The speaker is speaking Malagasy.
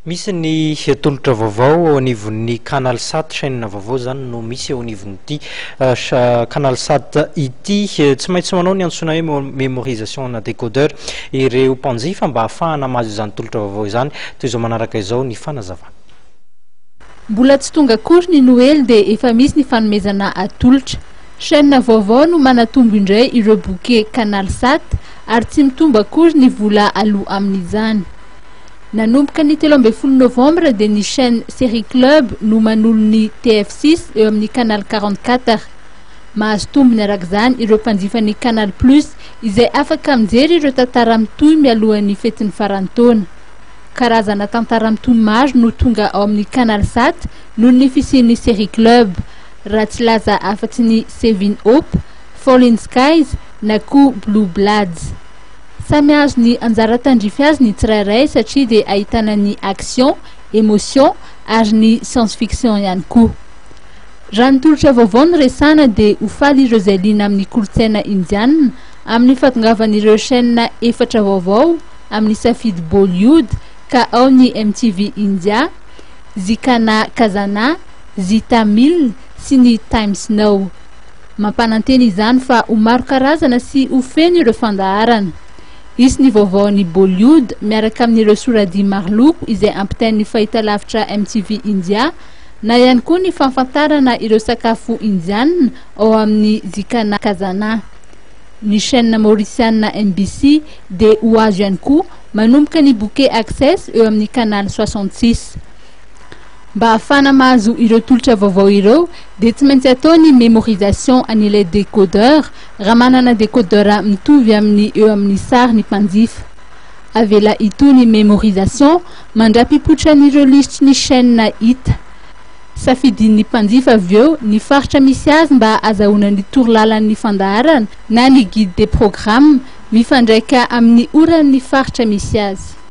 Misy ny tolotra vaovao ao anivon'ny Canal Sat chaîne vaovao zany no misy ao anivon'ity Canal Sat ity tsy maintsy manao ny antsoina hoe mémorisation na décodeur ireo mpanjifa mba ahafahana mahazo izany tolotra vaovao izany toy izao manaraka izao ny fanazavana. Mbola tsy tonga akory ny Noël dia efa misy ny fanomezana atolotra. Chaîne vaovao no manatombo indray ireo bouquet Canal Sat ary tsy mitombo akory ny vola aloha amin'izany. Nanomboka ny 13 novembre dia ny chaîne Série Club no manolo ny TF6 eo amin'ny Canal 44. Mahazo tombony araka izany ireo mpanjifa ny Canal Plus izay afaka mijery ireo tantara mitohy mialohan'ny fetin'ny farantaona. Karazana tantara mitohy maro no tonga ao amin'ny Canal Sat noho ny fisian'ny Série Club, raha tsy laza afatsy ny Seven Hope, Falling Skies na koa Blue Bloods. Samy azo ny anjara tandrify azy ny tsirairay satria dia ahitana ny action, émotion ary ny science-fiction ihany koa. Raha ny tolotra vaovao no resana dia hofaly ireo izay liana amin'ny kolontsaina indiana amin'ny fahatongavan'ireo chaîne efatra vaovao amin'ny safidy Bollywood ka ao ny MTV India, Zikana Kazana, Zee Tamil sy ny Times Now. Mampananteny izany fa ho maro karazana sy ho feno ireo fandaharana. Isy ny vaovao ny Bollywood miaraka amin'ireo soradia maro loko izay ampitain'ny fahitalavitra MTV India na ihany koa ny fahafantarana ireo sakafo indiana ao amin'ny Zikana Kazana. Ny chaîne mauriciana MBC dia ho azo ihany koa manomboka ny bouquet Access eo amin'ny Canal 66. Mba ahafahana mahazo ireo tolotra vaovao ireo dia tsy maintsy atao ny mémorisation an'ilay décodeur raha manana décodeur mitovy amin'ny eo amin'ny sary ny mpanjifa. Avela itony mémorisation mandrapipotra n'ireo lisitry ny chaîne hita. Safidin'ny mpanjifa avy eo ny faritra misy azy mba azahoana ny torolalan'ny fandaharana na ny guide des programmes mifandraika amin'ny oran'ny faritra misy azy.